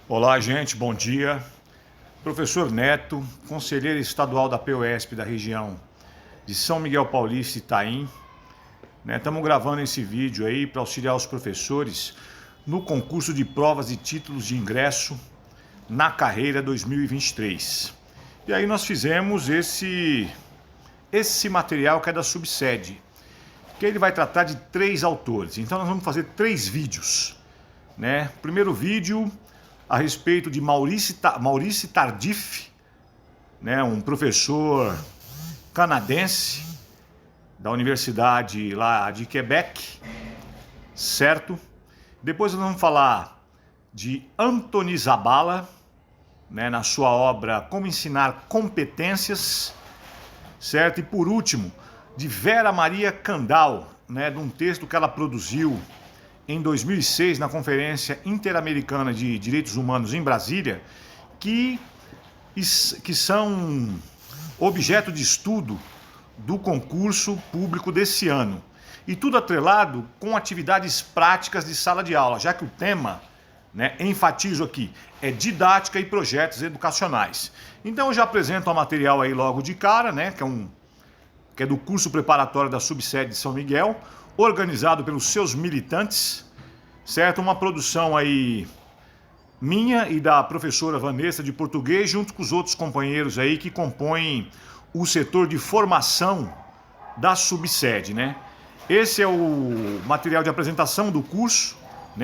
Olá, gente, bom dia. Professor Neto, conselheiro estadual da POESP da região de São Miguel Paulista e Itaim. Estamos gravando esse vídeo aí para auxiliar os professores no concurso de provas e títulos de ingresso na carreira 2023. E aí nós fizemos esse material que é da subsede, que ele vai tratar de 3 autores. Então nós vamos fazer 3 vídeos. Primeiro vídeo a respeito de Maurice Tardif, um professor canadense da Universidade lá de Quebec, certo? Depois nós vamos falar de Anthony Zabala, na sua obra Como Ensinar Competências, certo? E por último, de Vera Maria Kandal, de um texto que ela produziu em 2006 na Conferência Interamericana de Direitos Humanos em Brasília, que são objeto de estudo do concurso público desse ano. E tudo atrelado com atividades práticas de sala de aula, já que o tema, enfatizo aqui, é didática e projetos educacionais. Então eu já apresento o material aí logo de cara, que é do curso preparatório da subsede de São Miguel, organizado pelos seus militantes, certo? Uma produção aí minha e da professora Vanessa de português, junto com os outros companheiros aí que compõem o setor de formação da subsede, Esse é o material de apresentação do curso,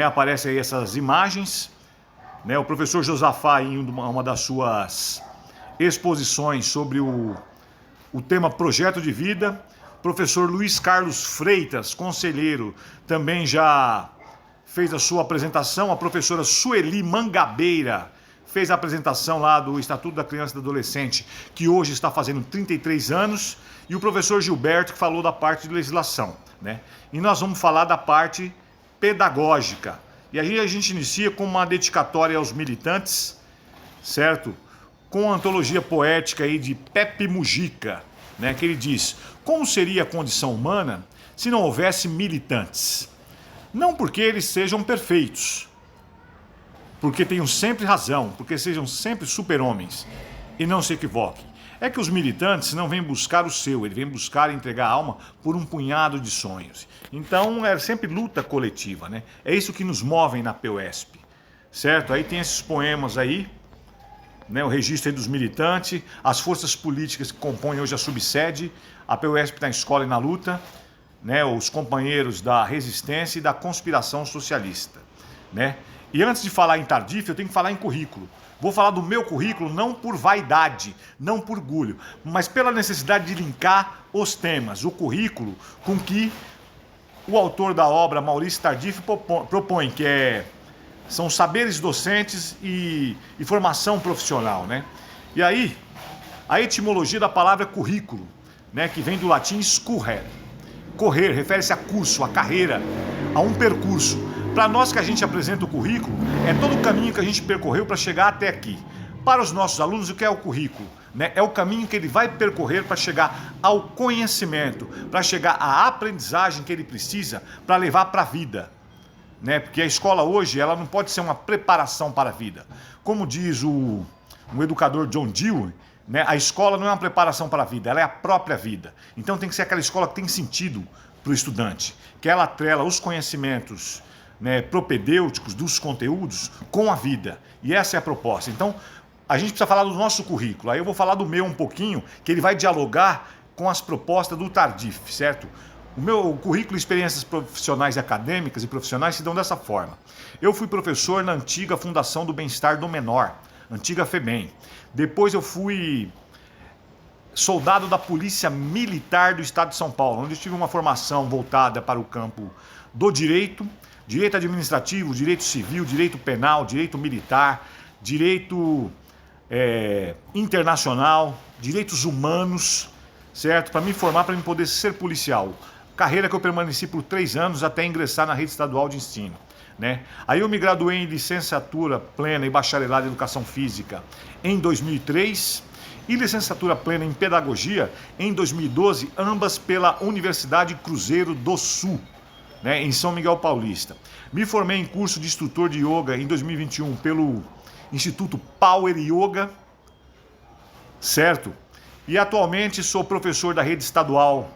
Aparecem aí essas imagens, O professor Josafá, em uma das suas exposições sobre o tema Projeto de Vida. Professor Luiz Carlos Freitas, conselheiro, também já fez a sua apresentação. A professora Sueli Mangabeira fez a apresentação lá do Estatuto da Criança e do Adolescente, que hoje está fazendo 33 anos. E o professor Gilberto, que falou da parte de legislação. E nós vamos falar da parte pedagógica. E aí a gente inicia com uma dedicatória aos militantes, certo? Com a antologia poética aí de Pepe Mujica, que ele diz: como seria a condição humana se não houvesse militantes? Não porque eles sejam perfeitos, porque tenham sempre razão, porque sejam sempre super-homens, e não se equivoquem. É que os militantes não vêm buscar o seu, eles vêm buscar entregar a alma por um punhado de sonhos. Então é sempre luta coletiva, É isso que nos move na POESP, certo? Aí tem esses poemas aí, o registro aí dos militantes, as forças políticas que compõem hoje a subsede, a POESP na escola e na luta, os companheiros da resistência e da conspiração socialista, E antes de falar em Tardif, eu tenho que falar em currículo. Vou falar do meu currículo não por vaidade, não por orgulho, mas pela necessidade de linkar os temas, o currículo com que o autor da obra, Maurice Tardif, propõe, que são saberes docentes e formação profissional, E aí, a etimologia da palavra currículo, que vem do latim scurrer. Correr refere-se a curso, a carreira, a um percurso. Para nós que a gente apresenta o currículo, é todo o caminho que a gente percorreu para chegar até aqui. Para os nossos alunos, o que é o currículo? É o caminho que ele vai percorrer para chegar ao conhecimento, para chegar à aprendizagem que ele precisa para levar para a vida. Porque a escola hoje ela não pode ser uma preparação para a vida. Como diz o educador John Dewey, a escola não é uma preparação para a vida, ela é a própria vida. Então tem que ser aquela escola que tem sentido para o estudante, que ela atrela os conhecimentos propedêuticos dos conteúdos com a vida. E essa é a proposta. Então a gente precisa falar do nosso currículo. Aí eu vou falar do meu um pouquinho, que ele vai dialogar com as propostas do Tardif, certo? O meu currículo e experiências profissionais acadêmicas e profissionais se dão dessa forma. Eu fui professor na antiga Fundação do Bem-Estar do Menor, antiga FEBEM. Depois eu fui soldado da Polícia Militar do Estado de São Paulo, onde eu tive uma formação voltada para o campo do direito, direito administrativo, direito civil, direito penal, direito militar, direito internacional, direitos humanos, certo? Para me formar, para me poder ser policial. Carreira que eu permaneci por 3 anos até ingressar na rede estadual de ensino. Aí eu me graduei em licenciatura plena e bacharelado em educação física em 2003 e licenciatura plena em pedagogia em 2012, ambas pela Universidade Cruzeiro do Sul, em São Miguel Paulista. Me formei em curso de instrutor de yoga em 2021 pelo Instituto Power Yoga, certo? E atualmente sou professor da rede estadual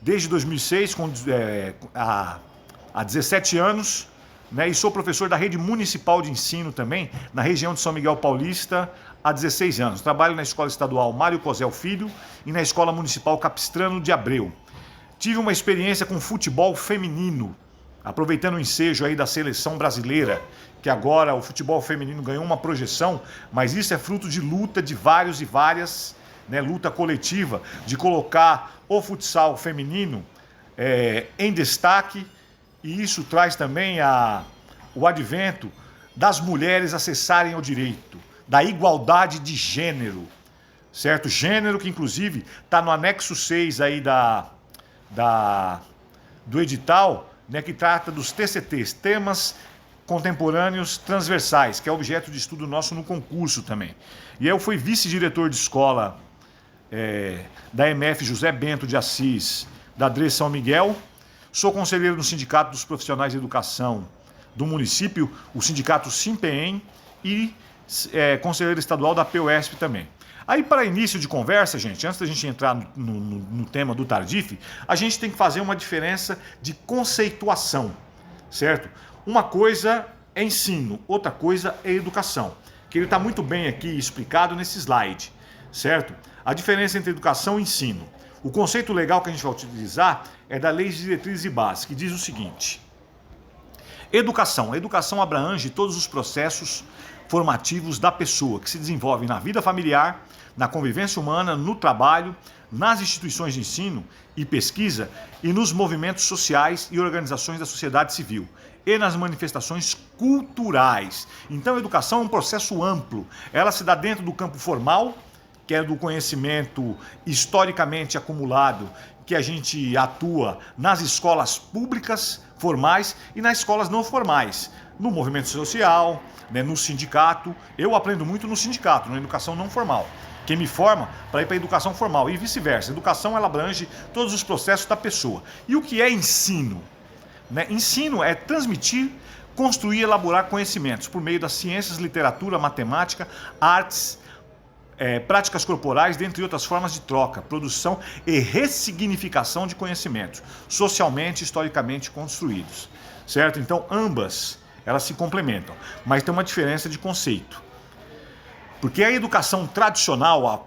desde 2006, há 17 anos, né? E sou professor da rede municipal de ensino também, na região de São Miguel Paulista, há 16 anos. Trabalho na Escola Estadual Mário Cosel Filho e na Escola Municipal Capistrano de Abreu. Tive uma experiência com futebol feminino, aproveitando o ensejo aí da seleção brasileira, que agora o futebol feminino ganhou uma projeção, mas isso é fruto de luta de vários e várias, né, luta coletiva, de colocar o futsal feminino em destaque, e isso traz também o advento das mulheres acessarem o direito, da igualdade de gênero, certo? Gênero que inclusive está no anexo 6 aí do edital, né, que trata dos TCTs, temas contemporâneos transversais, que é objeto de estudo nosso no concurso também. E eu fui vice-diretor de escola da MF José Bento de Assis, da DRE São Miguel. Sou conselheiro no Sindicato dos Profissionais de Educação do município, o Sindicato Simpem, e conselheiro estadual da PUESP também. Aí, para início de conversa, gente, antes da gente entrar no tema do Tardif, a gente tem que fazer uma diferença de conceituação, certo? Uma coisa é ensino, outra coisa é educação, que ele está muito bem aqui explicado nesse slide, certo? A diferença entre educação e ensino. O conceito legal que a gente vai utilizar é da Lei de Diretrizes e Bases, que diz o seguinte: educação. A educação abrange todos os processos formativos da pessoa, que se desenvolvem na vida familiar, na convivência humana, no trabalho, nas instituições de ensino e pesquisa e nos movimentos sociais e organizações da sociedade civil e nas manifestações culturais. Então, a educação é um processo amplo. Ela se dá dentro do campo formal, que é do conhecimento historicamente acumulado, que a gente atua nas escolas públicas formais e nas escolas não formais, no movimento social, né, no sindicato. Eu aprendo muito no sindicato, na educação não formal. Quem me forma para ir para a educação formal e vice-versa. A educação, ela abrange todos os processos da pessoa. E o que é ensino? Né? Ensino é transmitir, construir e elaborar conhecimentos por meio das ciências, literatura, matemática, artes, práticas corporais, dentre outras formas de troca, produção e ressignificação de conhecimentos, socialmente e historicamente construídos. Certo? Então, ambas, elas se complementam, mas tem uma diferença de conceito. Porque a educação tradicional,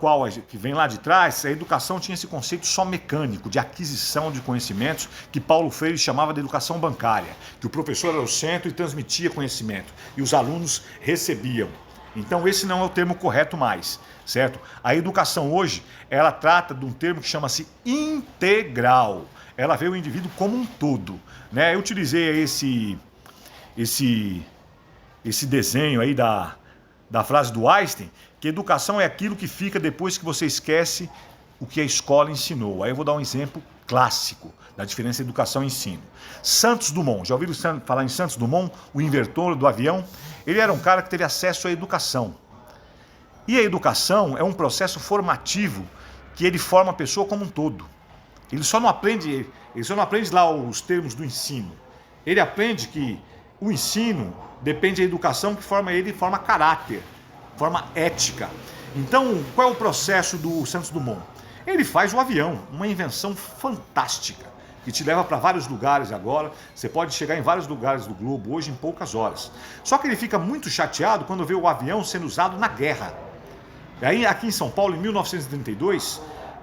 que vem lá de trás, a educação tinha esse conceito só mecânico, de aquisição de conhecimentos, que Paulo Freire chamava de educação bancária, que o professor era o centro e transmitia conhecimento, e os alunos recebiam. Então esse não é o termo correto mais, certo? A educação hoje, ela trata de um termo que chama-se integral. Ela vê o indivíduo como um todo, né? Eu utilizei esse desenho aí da frase do Einstein, que educação é aquilo que fica depois que você esquece o que a escola ensinou. Aí eu vou dar um exemplo clássico da diferença entre educação e ensino. Santos Dumont, já ouviram falar em Santos Dumont, o inventor do avião? Ele era um cara que teve acesso à educação. E a educação é um processo formativo que ele forma a pessoa como um todo. Ele só não aprende lá os termos do ensino. Ele aprende que o ensino depende da educação que forma ele, forma caráter, forma ética. Então, qual é o processo do Santos Dumont? Ele faz o avião, uma invenção fantástica, que te leva para vários lugares agora. Você pode chegar em vários lugares do globo hoje em poucas horas. Só que ele fica muito chateado quando vê o avião sendo usado na guerra. E aí, aqui em São Paulo, em 1932,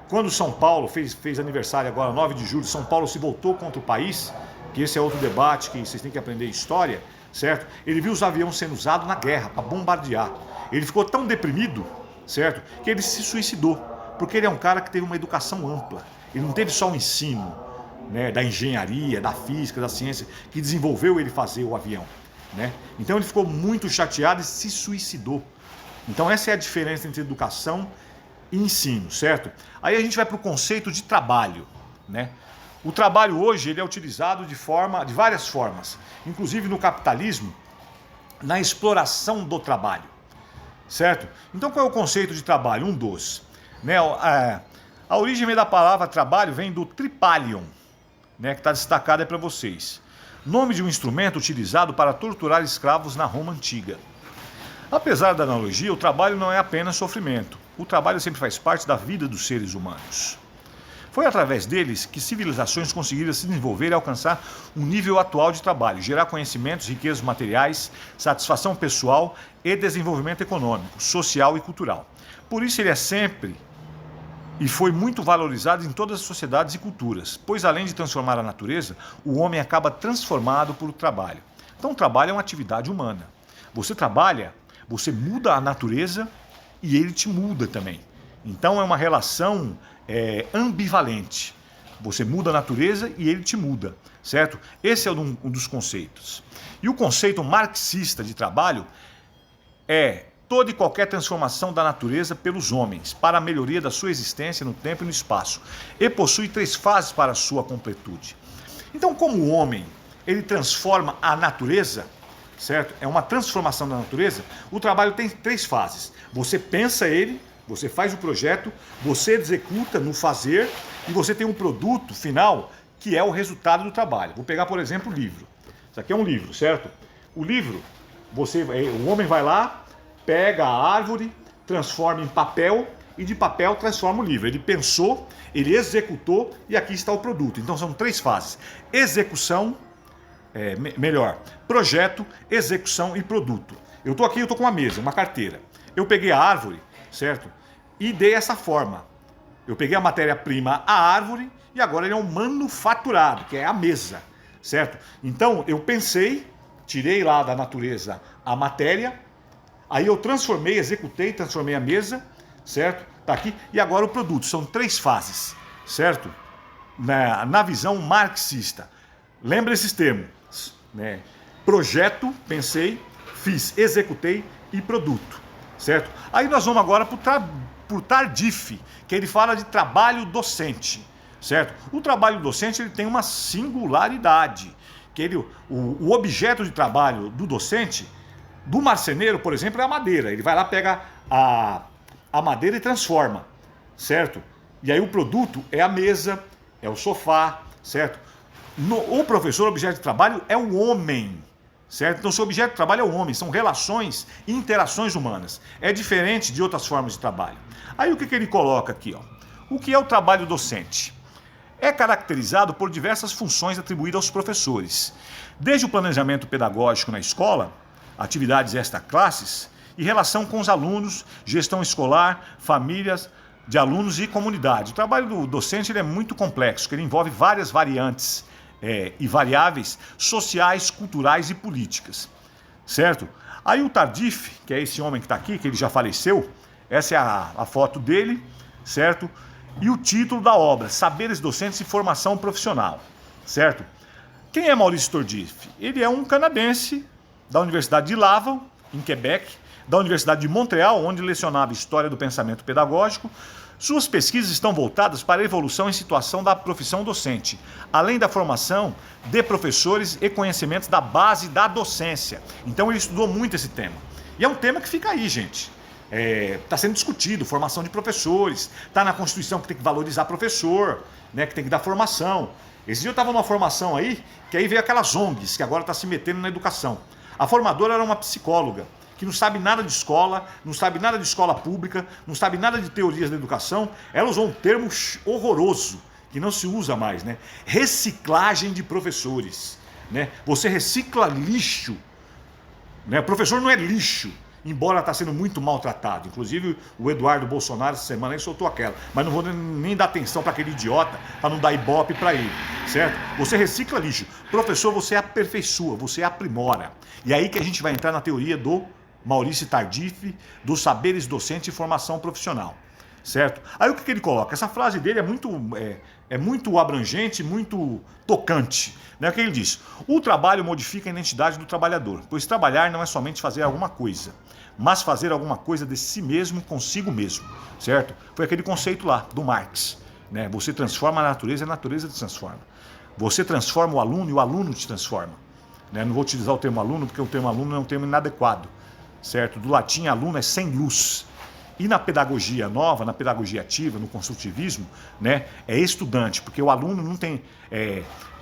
quando São Paulo fez aniversário agora, 9 de julho, São Paulo se voltou contra o país, que esse é outro debate que vocês têm que aprender história, certo? Ele viu os aviões sendo usados na guerra, para bombardear. Ele ficou tão deprimido, certo? Que ele se suicidou, porque ele é um cara que teve uma educação ampla. Ele não teve só o ensino, né, da engenharia, da física, da ciência, que desenvolveu ele fazer o avião, né? Então ele ficou muito chateado e se suicidou. Então essa é a diferença entre educação e ensino, certo? Aí a gente vai para o conceito de trabalho, né? O trabalho hoje ele é utilizado de várias formas, inclusive no capitalismo, na exploração do trabalho, certo? Então qual é o conceito de trabalho? Um dos, né? A origem da palavra trabalho vem do tripalium, né, que está destacado aí para vocês. Nome de um instrumento utilizado para torturar escravos na Roma Antiga. Apesar da analogia, o trabalho não é apenas sofrimento. O trabalho sempre faz parte da vida dos seres humanos. Foi através deles que civilizações conseguiram se desenvolver e alcançar um nível atual de trabalho, gerar conhecimentos, riquezas materiais, satisfação pessoal e desenvolvimento econômico, social e cultural. Por isso ele é sempre e foi muito valorizado em todas as sociedades e culturas, pois além de transformar a natureza, o homem acaba transformado por trabalho. Então o trabalho é uma atividade humana. Você trabalha, você muda a natureza e ele te muda também. Então é uma relação ambivalente. Você muda a natureza e ele te muda, certo? Esse é um dos conceitos. E o conceito marxista de trabalho é toda e qualquer transformação da natureza pelos homens para a melhoria da sua existência no tempo e no espaço, e possui 3 fases para a sua completude. Então, como o homem ele transforma a natureza, certo? É uma transformação da natureza. O trabalho tem 3 fases. Você pensa ele, você faz o projeto, você executa no fazer e você tem um produto final que é o resultado do trabalho. Vou pegar, por exemplo, o livro. Isso aqui é um livro, certo? O livro, o homem vai lá, pega a árvore, transforma em papel e de papel transforma o livro. Ele pensou, ele executou e aqui está o produto. Então são 3 fases. Execução, projeto, execução e produto. Eu estou aqui, eu estou com uma mesa, uma carteira. Eu peguei a árvore, certo? E dei essa forma. Eu peguei a matéria-prima, a árvore, e agora ele é um manufaturado, que é a mesa, certo? Então eu pensei, tirei lá da natureza a matéria, aí eu transformei, executei, transformei a mesa, certo? Tá aqui, e agora o produto. São 3 fases, certo? Na visão marxista. Lembra esses termos, né? Projeto, pensei, fiz, executei e produto, certo? Aí nós vamos agora para o Tardif, que ele fala de trabalho docente, certo? O trabalho docente ele tem uma singularidade, que o objeto de trabalho do docente, do marceneiro, por exemplo, é a madeira. Ele vai lá, pega a madeira e transforma, certo? E aí o produto é a mesa, é o sofá, certo? O professor, o objeto de trabalho é o homem, certo? Então, seu objeto de trabalho é o homem, são relações e interações humanas. É diferente de outras formas de trabalho. Aí o que ele coloca aqui, ó? O que é o trabalho docente? É caracterizado por diversas funções atribuídas aos professores, desde o planejamento pedagógico na escola, atividades extraclasses e relação com os alunos, gestão escolar, famílias de alunos e comunidade. O trabalho do docente ele é muito complexo, porque ele envolve várias variantes e variáveis sociais, culturais e políticas, certo? Aí o Tardif, que é esse homem que está aqui, que ele já faleceu, essa é a foto dele, certo? E o título da obra, Saberes Docentes e Formação Profissional, certo? Quem é Maurício Tardif? Ele é um canadense da Universidade de Laval, em Quebec, da Universidade de Montreal, onde lecionava História do Pensamento Pedagógico. Suas pesquisas estão voltadas para a evolução e situação da profissão docente, além da formação de professores e conhecimentos da base da docência. Então ele estudou muito esse tema. E é um tema que fica aí, gente. Está sendo discutido, formação de professores, está na Constituição que tem que valorizar professor, né, que tem que dar formação. Esse dia eu estava numa formação aí, que aí veio aquelas ONGs, que agora está se metendo na educação. A formadora era uma psicóloga, que não sabe nada de escola, não sabe nada de escola pública, não sabe nada de teorias da educação. Ela usou um termo horroroso, que não se usa mais, né? Reciclagem de professores, né? Você recicla lixo, né? O professor não é lixo, embora está sendo muito maltratado. Inclusive o Eduardo Bolsonaro essa semana aí soltou aquela, mas não vou nem dar atenção para aquele idiota, para não dar ibope para ele, certo? Você recicla lixo. Professor, você aperfeiçoa, você aprimora. E aí que a gente vai entrar na teoria do Maurício Tardif, dos saberes docente e formação profissional, certo? Aí o que ele coloca? Essa frase dele é muito abrangente, muito tocante, né? O que ele diz? O trabalho modifica a identidade do trabalhador, pois trabalhar não é somente fazer alguma coisa, mas fazer alguma coisa de si mesmo consigo mesmo, certo? Foi aquele conceito lá do Marx, né? Você transforma a natureza te transforma. Você transforma o aluno e o aluno te transforma, né? Não vou utilizar o termo aluno, porque o termo aluno é um termo inadequado, certo? Do latim, aluno é sem luz. E na pedagogia nova, na pedagogia ativa, no construtivismo, né, é estudante, porque o aluno não tem...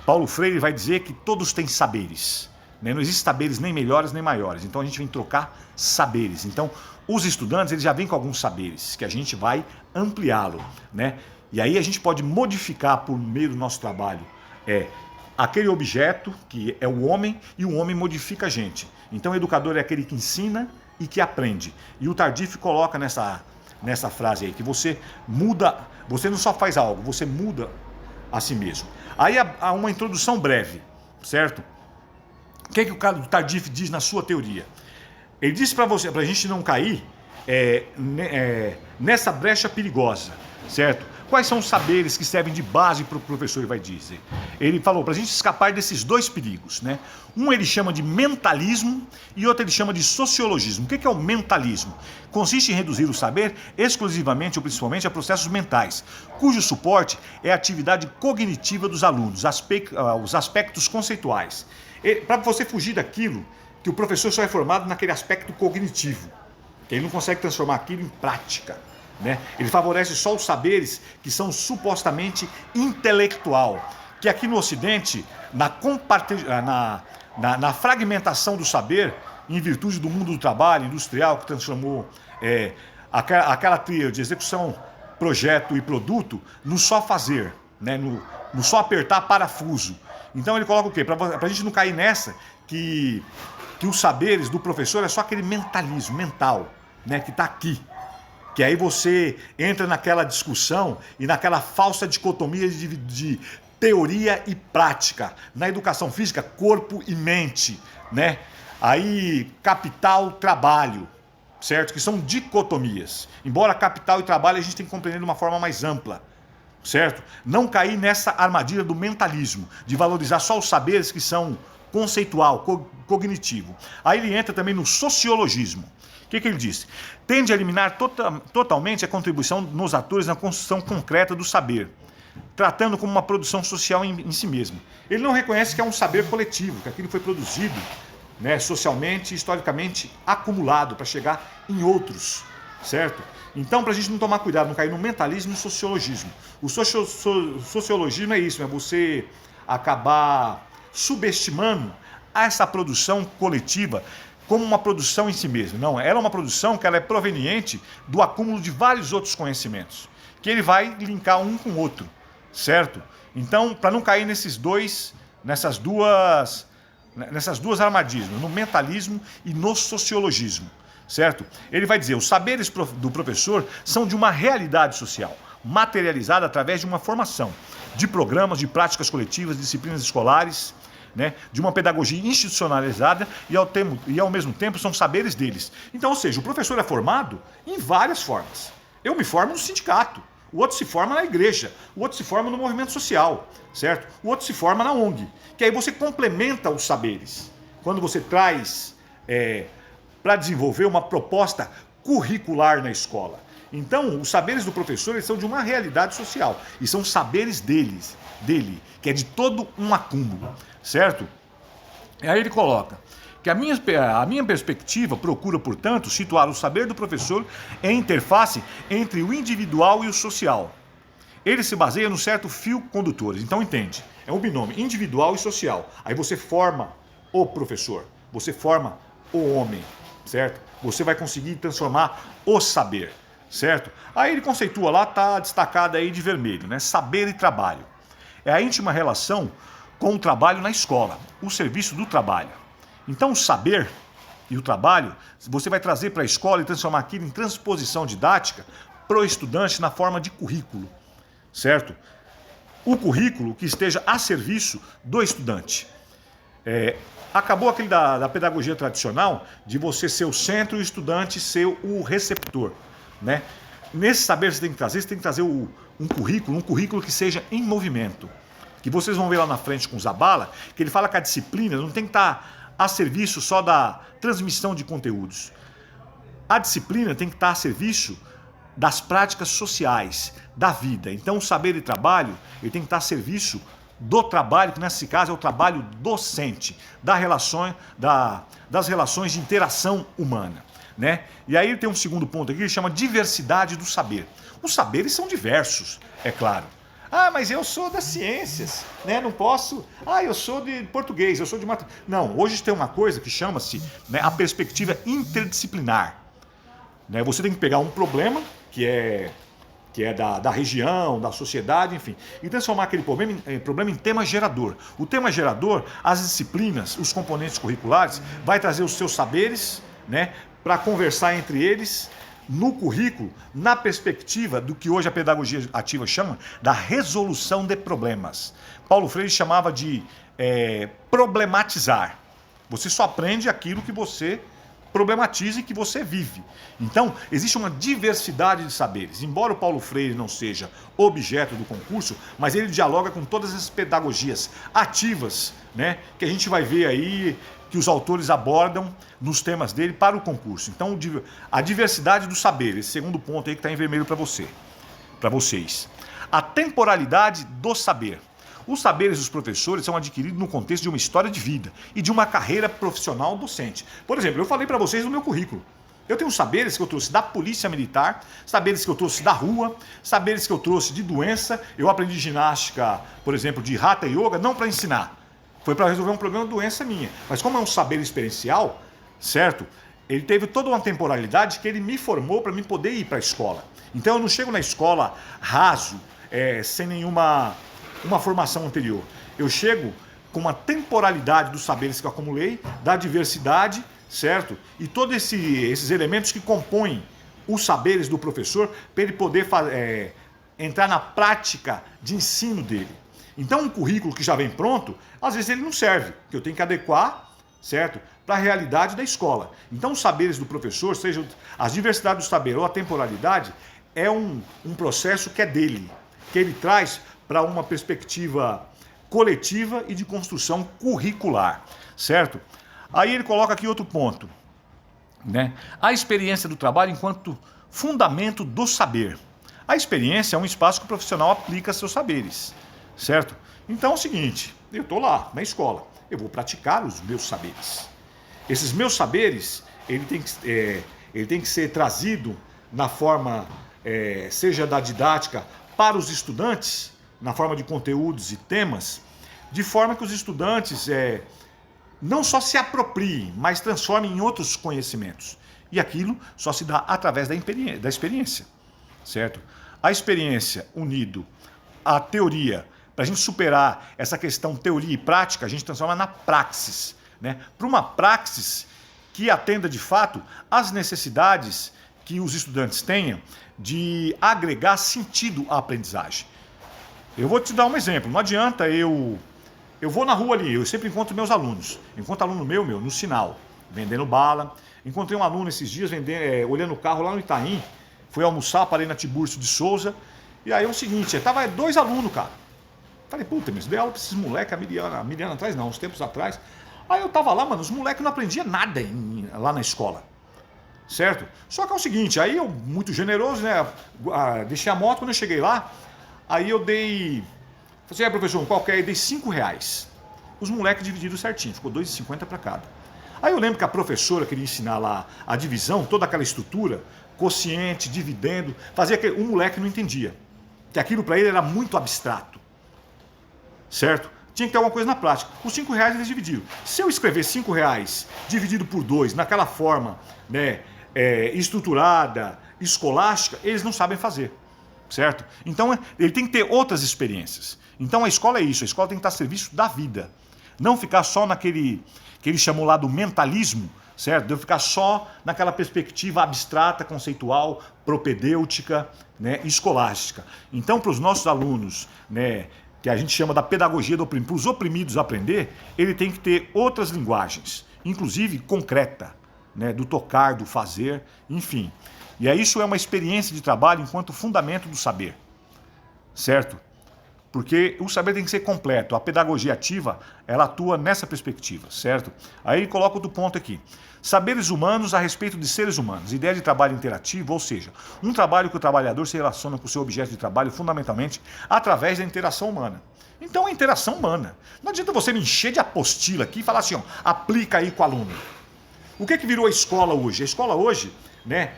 Paulo Freire vai dizer que todos têm saberes, né? Não existe saberes nem melhores nem maiores. Então a gente vem trocar saberes. Então os estudantes eles já vêm com alguns saberes que a gente vai ampliá-lo, né? E aí a gente pode modificar por meio do nosso trabalho aquele objeto que é o homem, e o homem modifica a gente. Então o educador é aquele que ensina e que aprende. E o Tardif coloca nessa frase aí que você muda, você não só faz algo, você muda a si mesmo. Aí há uma introdução breve, certo? O que é que o Tardif diz na sua teoria? Ele diz para a gente não cair nessa brecha perigosa, certo? Quais são os saberes que servem de base para o professor, ele vai dizer. Ele falou para a gente escapar desses dois perigos, né? Um ele chama de mentalismo e outro ele chama de sociologismo. O que é o mentalismo? Consiste em reduzir o saber exclusivamente ou principalmente a processos mentais, cujo suporte é a atividade cognitiva dos alunos, os aspectos conceituais. Para você fugir daquilo que o professor só é formado naquele aspecto cognitivo, que ele não consegue transformar aquilo em prática, né? Ele favorece só os saberes que são supostamente intelectual, que aqui no Ocidente, na fragmentação do saber, em virtude do mundo do trabalho industrial que transformou aquela tríade de execução, projeto e produto no só fazer, né? no só apertar parafuso. Então ele coloca o quê? Para a gente não cair nessa que os saberes do professor é só aquele mentalismo mental, né? Que está aqui. Que aí você entra naquela discussão e naquela falsa dicotomia de teoria e prática. Na educação física, corpo e mente, né? Aí, capital, trabalho, certo? Que são dicotomias. Embora capital e trabalho a gente tem que compreender de uma forma mais ampla, certo? Não cair nessa armadilha do mentalismo, de valorizar só os saberes que são conceitual, cognitivo. Aí ele entra também no sociologismo. O que ele disse? Tende a eliminar totalmente a contribuição nos atores na construção concreta do saber, tratando como uma produção social em si mesmo. Ele não reconhece que é um saber coletivo, que aquilo foi produzido, né, socialmente e historicamente acumulado para chegar em outros, certo? Então, para a gente não tomar cuidado, não cair no mentalismo e no sociologismo. O sociologismo é isso, é você acabar subestimando essa produção coletiva como uma produção em si mesma. Não, ela é uma produção que ela é proveniente do acúmulo de vários outros conhecimentos, que ele vai linkar um com o outro, certo? Então, para não cair nessas duas armadilhas, no mentalismo e no sociologismo, certo? Ele vai dizer, os saberes do professor são de uma realidade social, materializada através de uma formação, de programas, de práticas coletivas, disciplinas escolares, né, de uma pedagogia institucionalizada e ao mesmo tempo são saberes deles. Então, ou seja, o professor é formado em várias formas. Eu me formo no sindicato, o outro se forma na igreja, o outro se forma no movimento social, certo? O outro se forma na ONG, que aí você complementa os saberes. Quando você traz para desenvolver uma proposta curricular na escola. Então, os saberes do professor eles são de uma realidade social e são saberes dele, que é de todo um acúmulo, certo? E aí ele coloca que a minha perspectiva procura, portanto, situar o saber do professor em interface entre o individual e o social. Ele se baseia num certo fio condutor. Então, entende? É um binômio individual e social. Aí você forma o professor, você forma o homem, certo? Você vai conseguir transformar o saber, certo? Aí ele conceitua lá, está destacado aí de vermelho, né? Saber e trabalho. É a íntima relação com o trabalho na escola, o serviço do trabalho. Então o saber e o trabalho, você vai trazer para a escola e transformar aquilo em transposição didática para o estudante na forma de currículo, certo? O currículo que esteja a serviço do estudante. Acabou aquele da pedagogia tradicional de você ser o centro e o estudante ser o receptor, né? Nesse saber você tem que trazer um currículo que seja em movimento. Que vocês vão ver lá na frente com o Zabala, que ele fala que a disciplina não tem que estar a serviço só da transmissão de conteúdos. A disciplina tem que estar a serviço das práticas sociais, da vida. Então o saber e trabalho ele tem que estar a serviço do trabalho, que nesse caso é o trabalho docente, das relações de interação humana, né? E aí ele tem um segundo ponto aqui, ele chama diversidade do saber. Os saberes são diversos, é claro. Ah, mas eu sou das ciências, né? Não posso. Ah, eu sou de português, eu sou de matemática. Não, hoje tem uma coisa que chama-se, né, a perspectiva interdisciplinar. Né? Você tem que pegar um problema que é da região, da sociedade, enfim, e transformar aquele problema em tema gerador. O tema gerador, as disciplinas, os componentes curriculares, vai trazer os seus saberes, né, para conversar entre eles no currículo, na perspectiva do que hoje a pedagogia ativa chama da resolução de problemas. Paulo Freire chamava de problematizar. Você só aprende aquilo que você problematiza e que você vive. Então, existe uma diversidade de saberes. Embora o Paulo Freire não seja objeto do concurso, mas ele dialoga com todas as pedagogias ativas, né, que a gente vai ver aí, que os autores abordam nos temas dele para o concurso. Então, a diversidade dos saberes, segundo ponto aí que está em vermelho para vocês. A temporalidade do saber. Os saberes dos professores são adquiridos no contexto de uma história de vida e de uma carreira profissional docente. Por exemplo, eu falei para vocês no meu currículo. Eu tenho saberes que eu trouxe da polícia militar, saberes que eu trouxe da rua, saberes que eu trouxe de doença. Eu aprendi ginástica, por exemplo, de Hatha Yoga, não para ensinar. Foi para resolver um problema de doença minha. Mas como é um saber experiencial, certo? Ele teve toda uma temporalidade que ele me formou para mim poder ir para a escola. Então eu não chego na escola raso, sem nenhuma formação anterior. Eu chego com uma temporalidade dos saberes que eu acumulei, da diversidade, certo? E todos esses elementos que compõem os saberes do professor para ele poder entrar na prática de ensino dele. Então, um currículo que já vem pronto, às vezes ele não serve, que eu tenho que adequar, certo, para a realidade da escola. Então, os saberes do professor, seja as diversidades do saber ou a temporalidade, é um processo que é dele, que ele traz para uma perspectiva coletiva e de construção curricular, certo? Aí ele coloca aqui outro ponto, né? A experiência do trabalho enquanto fundamento do saber. A experiência é um espaço que o profissional aplica seus saberes, certo? Então é o seguinte, eu estou lá na escola, eu vou praticar os meus saberes. Esses meus saberes, ele tem que ser trazido na forma, seja da didática, para os estudantes, na forma de conteúdos e temas, de forma que os estudantes não só se apropriem, mas transformem em outros conhecimentos. E aquilo só se dá através da experiência, certo? A experiência unido à teoria, para a gente superar essa questão teoria e prática, a gente transforma na praxis, né? Para uma praxis que atenda de fato às necessidades que os estudantes tenham de agregar sentido à aprendizagem. Eu vou te dar um exemplo. Não adianta eu vou na rua ali, eu sempre encontro meus alunos. Encontro aluno meu no sinal, vendendo bala. Encontrei um aluno esses dias olhando o carro lá no Itaim. Fui almoçar, parei na Tiburcio de Souza. E aí é o seguinte, tava 2 alunos, cara. Falei, puta, mas dei aula pra esses moleques, a Miliana atrás não, uns tempos atrás. Aí eu tava lá, mano, os moleques não aprendiam nada lá na escola. Certo? Só que é o seguinte, aí eu, muito generoso, né? Deixei a moto, quando eu cheguei lá, aí eu dei... Falei assim, professor, qualquer aí, dei R$5. Os moleques dividiram certinho, ficou R$2,50 para cada. Aí eu lembro que a professora queria ensinar lá a divisão, toda aquela estrutura, quociente, dividendo, fazia que o moleque não entendia. Que aquilo para ele era muito abstrato. Certo? Tinha que ter alguma coisa na prática. Os R$5 eles dividiram. Se eu escrever R$5 dividido por 2, naquela forma, né, estruturada, escolástica, eles não sabem fazer. Certo? Então ele tem que ter outras experiências. Então a escola é isso, a escola tem que estar a serviço da vida. Não ficar só naquele que ele chamou lá do mentalismo, certo? De eu ficar só naquela perspectiva abstrata, conceitual, propedêutica, né, escolástica. Então para os nossos alunos, né, que a gente chama da pedagogia do oprimido, para os oprimidos aprender, ele tem que ter outras linguagens, inclusive concreta, né, do tocar, do fazer, enfim. E aí isso é uma experiência de trabalho enquanto fundamento do saber, certo? Porque o saber tem que ser completo. A pedagogia ativa, ela atua nessa perspectiva, certo? Aí ele coloca outro ponto aqui. Saberes humanos a respeito de seres humanos. Ideia de trabalho interativo, ou seja, um trabalho que o trabalhador se relaciona com o seu objeto de trabalho fundamentalmente através da interação humana. Então é interação humana. Não adianta você me encher de apostila aqui e falar assim, ó, aplica aí com o aluno. O que virou a escola hoje? A escola hoje, né,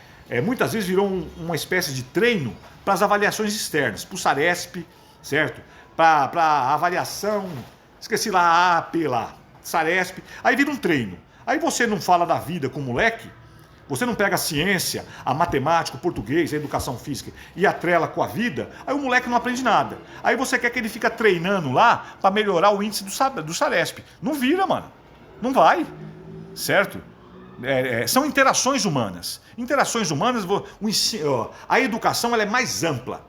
muitas vezes virou uma espécie de treino para as avaliações externas, para o Saresp, certo? Para avaliação, esqueci lá, a AP lá, Saresp, aí vira um treino. Aí você não fala da vida com o moleque, você não pega a ciência, a matemática, o português, a educação física e atrela com a vida, aí o moleque não aprende nada. Aí você quer que ele fique treinando lá para melhorar o índice do Saresp. Não vira, mano. Não vai, certo? São interações humanas. Interações humanas, a educação ela é mais ampla.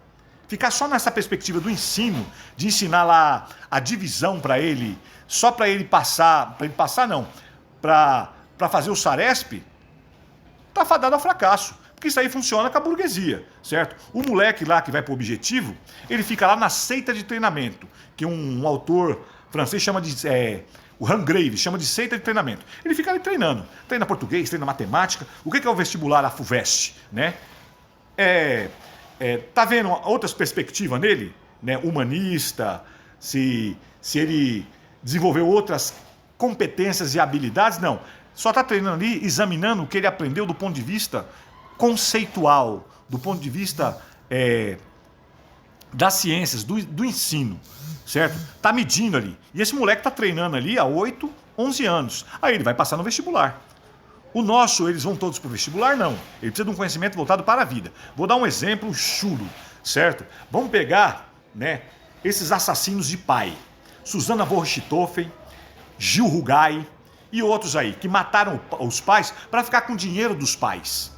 Ficar só nessa perspectiva do ensino, de ensinar lá a divisão para ele, só para ele passar não, para fazer o Saresp, tá fadado ao fracasso. Porque isso aí funciona com a burguesia, certo? O moleque lá que vai para o objetivo, ele fica lá na seita de treinamento, que um autor francês chama de... o Rangrave chama de seita de treinamento. Ele fica ali treinando. Treina português, treina matemática. O que é o vestibular, a FUVEST, né? Tá vendo outras perspectivas nele? Né? Humanista, se ele desenvolveu outras competências e habilidades, não. Só está treinando ali, examinando o que ele aprendeu do ponto de vista conceitual, do ponto de vista das ciências, do ensino, certo? Tá medindo ali. E esse moleque tá treinando ali há 8, 11 anos. Aí ele vai passar no vestibular. O nosso, eles vão todos pro vestibular? Não. Ele precisa de um conhecimento voltado para a vida. Vou dar um exemplo chulo, certo? Vamos pegar, né, esses assassinos de pai. Susana von Richthofen, Gil Rugai e outros aí, que mataram os pais para ficar com o dinheiro dos pais.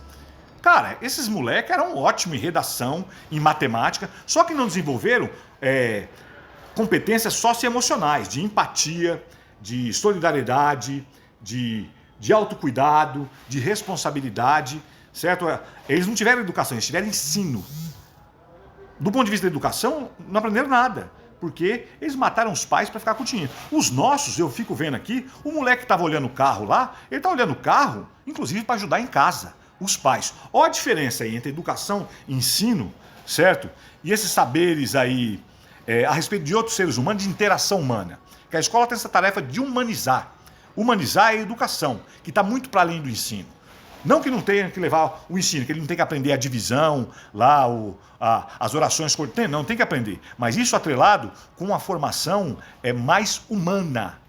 Cara, esses moleques eram ótimos em redação, em matemática, só que não desenvolveram competências socioemocionais, de empatia, de solidariedade, de autocuidado, de responsabilidade, certo? Eles não tiveram educação, eles tiveram ensino. Do ponto de vista da educação, não aprenderam nada, porque eles mataram os pais para ficar com o dinheiro. Os nossos, eu fico vendo aqui, o moleque que estava olhando o carro lá, ele está olhando o carro, inclusive para ajudar em casa, os pais. Olha a diferença aí entre educação e ensino, certo? E esses saberes aí a respeito de outros seres humanos, de interação humana. Que a escola tem essa tarefa de humanizar. Humanizar é a educação, que está muito para além do ensino. Não que não tenha que levar o ensino, que ele não tem que aprender a divisão, lá, as orações, não tem que aprender. Mas isso atrelado com uma formação mais humana,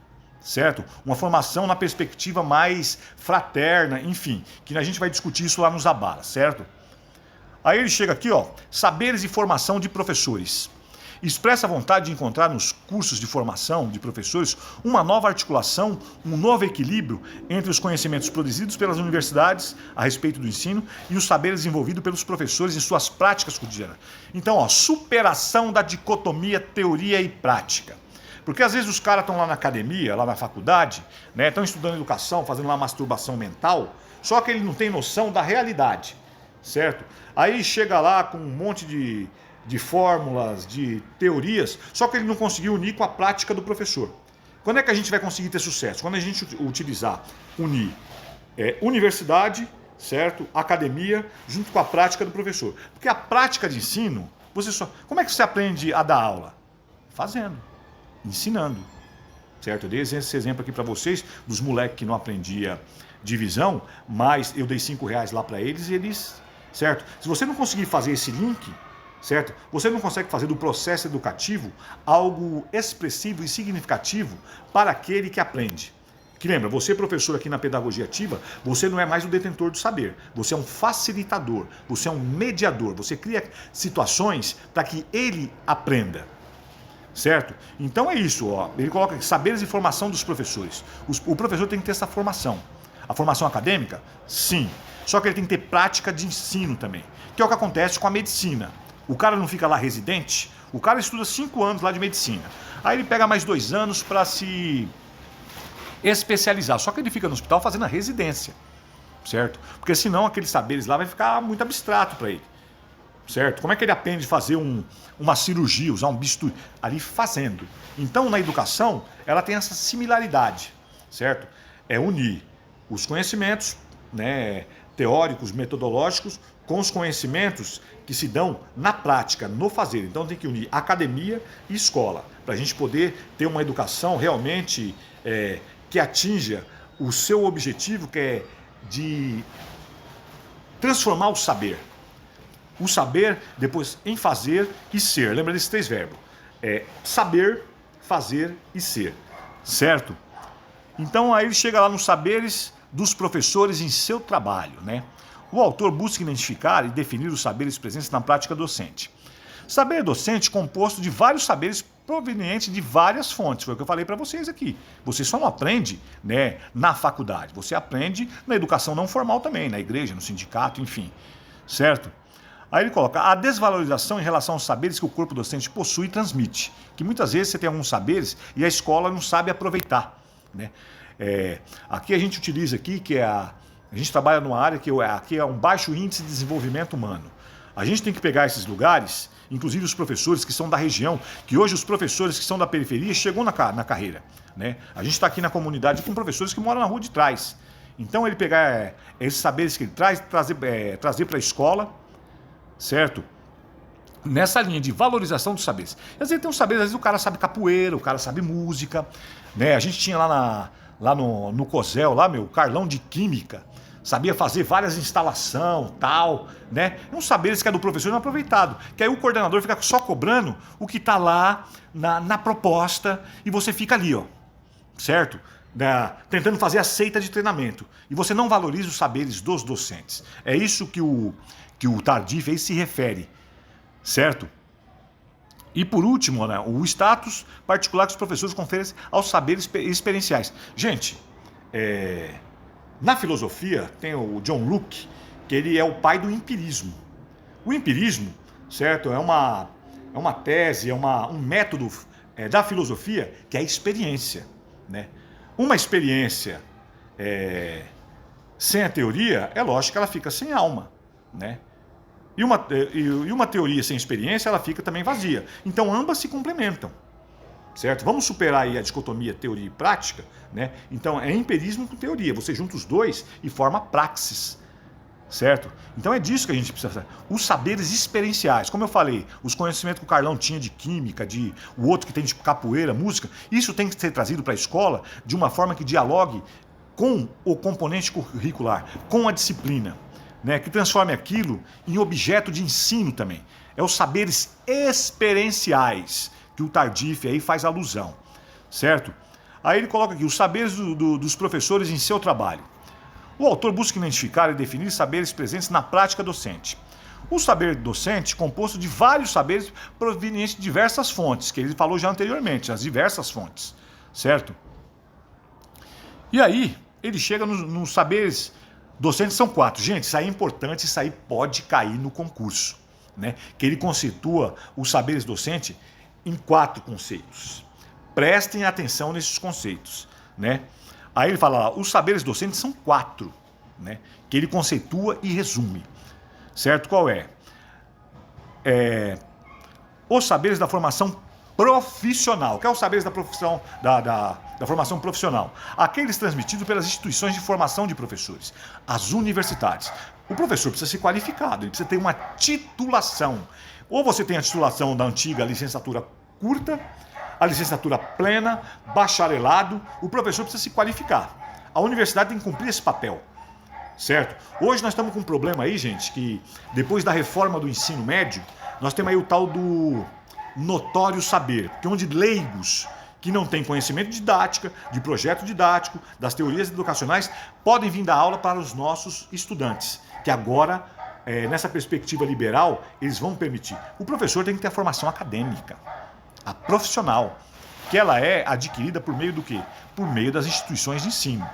certo? Uma formação na perspectiva mais fraterna, enfim, que a gente vai discutir isso lá nos Zabala, certo? Aí ele chega aqui, ó, saberes e formação de professores. Expressa a vontade de encontrar nos cursos de formação de professores uma nova articulação, um novo equilíbrio entre os conhecimentos produzidos pelas universidades a respeito do ensino e os saberes desenvolvidos pelos professores em suas práticas cotidianas. Então, ó, superação da dicotomia teoria e prática. Porque às vezes os caras estão lá na academia, lá na faculdade, né, estão estudando educação, fazendo lá masturbação mental, só que ele não tem noção da realidade, certo? Aí chega lá com um monte de fórmulas, de teorias, só que ele não conseguiu unir com a prática do professor. Quando é que a gente vai conseguir ter sucesso? Quando a gente unir universidade, certo? Academia, junto com a prática do professor. Porque a prática de ensino, como é que você aprende a dar aula? Fazendo, ensinando, certo? Eu dei esse exemplo aqui para vocês, dos moleques que não aprendia divisão, mas eu dei R$5 lá para eles e eles, certo? Se você não conseguir fazer esse link, certo? Você não consegue fazer do processo educativo algo expressivo e significativo para aquele que aprende. Que lembra, você professor aqui na Pedagogia Ativa, você não é mais o detentor do saber, você é um facilitador, você é um mediador, você cria situações para que ele aprenda. Certo? Então é isso, ó. Ele coloca aqui, saberes e formação dos professores. O professor tem que ter essa formação. A formação acadêmica? Sim. Só que ele tem que ter prática de ensino também, que é o que acontece com a medicina. O cara não fica lá residente, o cara estuda 5 anos lá de medicina. Aí ele pega mais 2 anos para se especializar. Só que ele fica no hospital fazendo a residência, certo? Porque senão aqueles saberes lá vai ficar muito abstrato para ele, certo? Como é que ele aprende a fazer uma cirurgia, usar um bisturi? Ali fazendo. Então, na educação, ela tem essa similaridade, certo? É unir os conhecimentos, né, teóricos, metodológicos, com os conhecimentos que se dão na prática, no fazer. Então tem que unir academia e escola, para a gente poder ter uma educação realmente que atinja o seu objetivo, que é de transformar o saber. O saber, depois em fazer e ser. Lembra desses 3 verbos. saber, fazer e ser, certo? Então aí ele chega lá nos saberes dos professores em seu trabalho, né? O autor busca identificar e definir os saberes presentes na prática docente. Saber docente composto de vários saberes provenientes de várias fontes, foi o que eu falei para vocês aqui. Você só não aprende, né, na faculdade, você aprende na educação não formal também, na igreja, no sindicato, enfim, certo? Aí ele coloca a desvalorização em relação aos saberes que o corpo docente possui e transmite, que muitas vezes você tem alguns saberes e a escola não sabe aproveitar, né? Aqui a gente utiliza aqui que a gente trabalha numa área que aqui é um baixo índice de desenvolvimento humano. A gente tem que pegar esses lugares, inclusive os professores que são da região, que hoje os professores que são da periferia chegam na carreira, né? A gente está aqui na comunidade com professores que moram na rua de trás. Então ele pegar esses saberes que ele traz, trazer para a escola, certo? Nessa linha de valorização dos saberes. Às vezes tem uns saberes, às vezes o cara sabe capoeira, o cara sabe música, né? A gente tinha lá no COSEL, lá, o Carlão de Química, sabia fazer várias instalações, tal, né? Uns saberes que é do professor não aproveitado, que aí o coordenador fica só cobrando o que está lá na proposta e você fica ali, ó, certo? Tentando fazer a seita de treinamento. E você não valoriza os saberes dos docentes. É isso que o Tardif aí se refere, certo? E por último, né, o status particular que os professores conferem aos saberes experienciais. Gente, na filosofia tem o John Locke, que ele é o pai do empirismo. O empirismo, certo, é uma tese, um método da filosofia que é a experiência, né? Uma experiência sem a teoria, é lógico que ela fica sem alma, né? E uma teoria sem experiência, ela fica também vazia. Então ambas se complementam, certo? Vamos superar aí a dicotomia teoria e prática, né? Então é empirismo com teoria, você junta os dois e forma praxis, certo? Então é disso que a gente precisa fazer. Os saberes experienciais, como eu falei, os conhecimentos que o Carlão tinha de química, o outro que tem de capoeira, música, isso tem que ser trazido para a escola de uma forma que dialogue com o componente curricular, com a disciplina, né, que transforme aquilo em objeto de ensino também. É os saberes experienciais que o Tardif aí faz alusão, certo? Aí ele coloca aqui os saberes dos professores em seu trabalho. O autor busca identificar e definir saberes presentes na prática docente. O saber docente composto de vários saberes provenientes de diversas fontes, que ele falou já anteriormente, as diversas fontes, certo? E aí ele chega nos saberes docentes, são 4. Gente, isso aí é importante, isso aí pode cair no concurso, né? Que ele conceitua os saberes docentes em 4 conceitos. Prestem atenção nesses conceitos, né? Aí ele fala lá, os saberes docentes são 4, né? Que ele conceitua e resume, certo? Qual é? Os saberes da formação profissional. Que é os saberes da profissão, da formação profissional? Aqueles transmitidos pelas instituições de formação de professores, as universidades. O professor precisa ser qualificado, ele precisa ter uma titulação. Ou você tem a titulação da antiga licenciatura curta, a licenciatura plena, bacharelado, o professor precisa se qualificar. A universidade tem que cumprir esse papel, certo? Hoje nós estamos com um problema aí, gente, que depois da reforma do ensino médio, nós temos aí o tal do notório saber, que é onde leigos que não têm conhecimento de didática, de projeto didático, das teorias educacionais, podem vir dar aula para os nossos estudantes, que agora, nessa perspectiva liberal, eles vão permitir. O professor tem que ter a formação acadêmica, a profissional, que ela é adquirida por meio do quê? Por meio das instituições de ensino.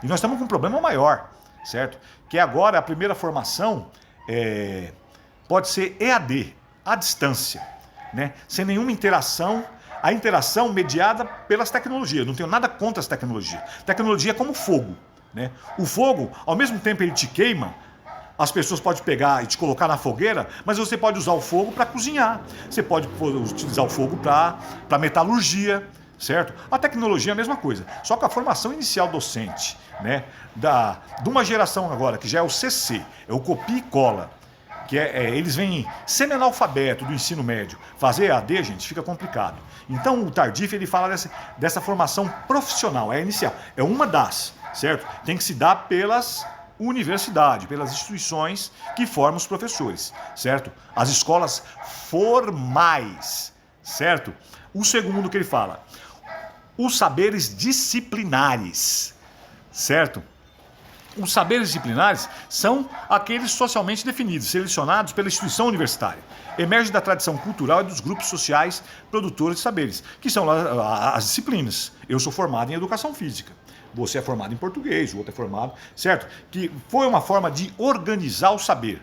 E nós estamos com um problema maior, certo? Que agora a primeira formação pode ser EAD, à distância, né? Sem nenhuma interação, a interação mediada pelas tecnologias. Não tenho nada contra as tecnologias. Tecnologia é como fogo, né? O fogo, ao mesmo tempo ele te queima, as pessoas podem pegar e te colocar na fogueira, mas você pode usar o fogo para cozinhar. Você pode utilizar o fogo para metalurgia, certo? A tecnologia é a mesma coisa. Só que a formação inicial docente, né, de uma geração agora, que já é o CC, é o copia e cola, que eles vêm semi-analfabeto do ensino médio. Fazer EAD, gente, fica complicado. Então o Tardif, ele fala dessa formação profissional, é inicial. É uma das, certo? Tem que se dar pelas universidades, pelas instituições que formam os professores, certo? As escolas formais, certo? O segundo que ele fala, os saberes disciplinares, certo? Os saberes disciplinares são aqueles socialmente definidos, selecionados pela instituição universitária. Emergem da tradição cultural e dos grupos sociais produtores de saberes, que são as disciplinas. Eu sou formado em educação física, você é formado em português, o outro é formado, certo? Que foi uma forma de organizar o saber,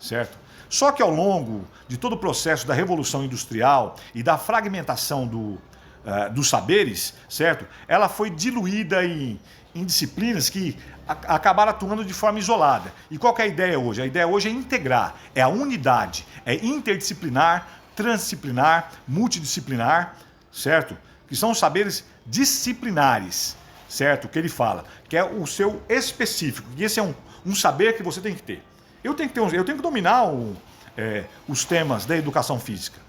certo? Só que ao longo de todo o processo da Revolução Industrial e da fragmentação dos saberes, certo? Ela foi diluída em disciplinas que acabaram atuando de forma isolada. E qual que é a ideia hoje? A ideia hoje é integrar, é a unidade, é interdisciplinar, transdisciplinar, multidisciplinar, certo? Que são os saberes disciplinares, certo? Que ele fala, que é o seu específico. E esse é um saber que você tem que ter. Eu tenho que dominar os temas da educação física.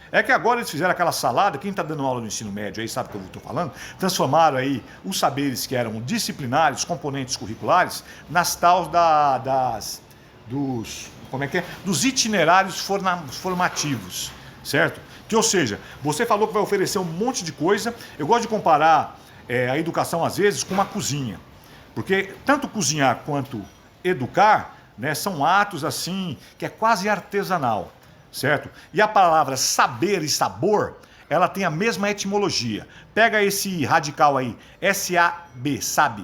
É que agora eles fizeram aquela salada, quem está dando aula no ensino médio aí sabe o que eu estou falando, transformaram aí os saberes que eram disciplinares, componentes curriculares, nas tais dos itinerários formativos, certo? Que, ou seja, você falou que vai oferecer um monte de coisa, eu gosto de comparar a educação às vezes com uma cozinha, porque tanto cozinhar quanto educar, né, são atos assim que é quase artesanal. Certo? E a palavra saber e sabor, ela tem a mesma etimologia. Pega esse radical aí, S-A-B, sabe?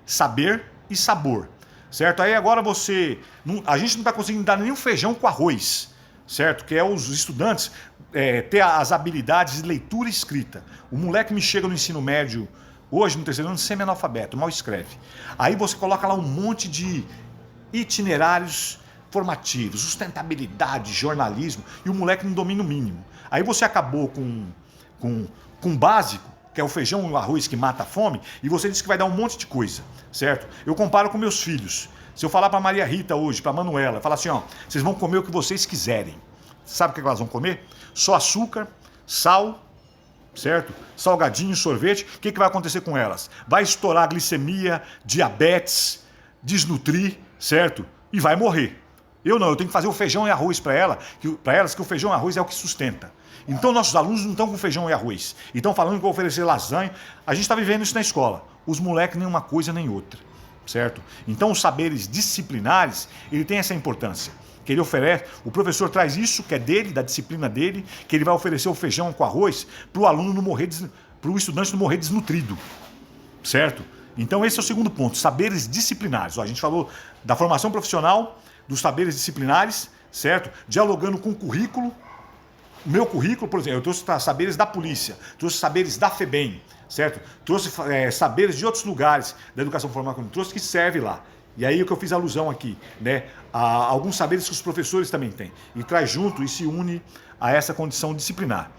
Saber e sabor, certo? Aí agora a gente não está conseguindo dar nenhum feijão com arroz, certo? Que é os estudantes ter as habilidades de leitura e escrita. O moleque me chega no ensino médio, hoje no terceiro ano, semi-analfabeto, mal escreve. Aí você coloca lá um monte de itinerários formativos, sustentabilidade, jornalismo, e o moleque não domina o mínimo. Aí você acabou com o básico, que é o feijão e o arroz que mata a fome, e você disse que vai dar um monte de coisa, certo? Eu comparo com meus filhos. Se eu falar para Maria Rita hoje, para Manuela, falar assim, ó, vocês vão comer o que vocês quiserem. Sabe o que elas vão comer? Só açúcar, sal, certo? Salgadinho, sorvete. O que vai acontecer com elas? Vai estourar a glicemia, diabetes, desnutrir, certo? E vai morrer. Eu não, eu tenho que fazer o feijão e arroz para elas, que o feijão e arroz é o que sustenta. Então nossos alunos não estão com feijão e arroz. E estão falando que vão oferecer lasanha. A gente está vivendo isso na escola. Os moleques nem uma coisa nem outra, certo? Então os saberes disciplinares, ele tem essa importância. Que ele oferece, o professor traz isso que é dele, da disciplina dele, que ele vai oferecer o feijão com arroz para o aluno não morrer, para o estudante não morrer desnutrido, certo? Então esse é o segundo ponto, saberes disciplinares. Ó, a gente falou da formação profissional, dos saberes disciplinares, certo? Dialogando com o currículo. O meu currículo, por exemplo, eu trouxe saberes da polícia, trouxe saberes da FEBEM, certo? Trouxe saberes de outros lugares da educação formal que eu trouxe que serve lá. E aí o que eu fiz alusão aqui, né? A alguns saberes que os professores também têm. E traz junto e se une a essa condição disciplinar.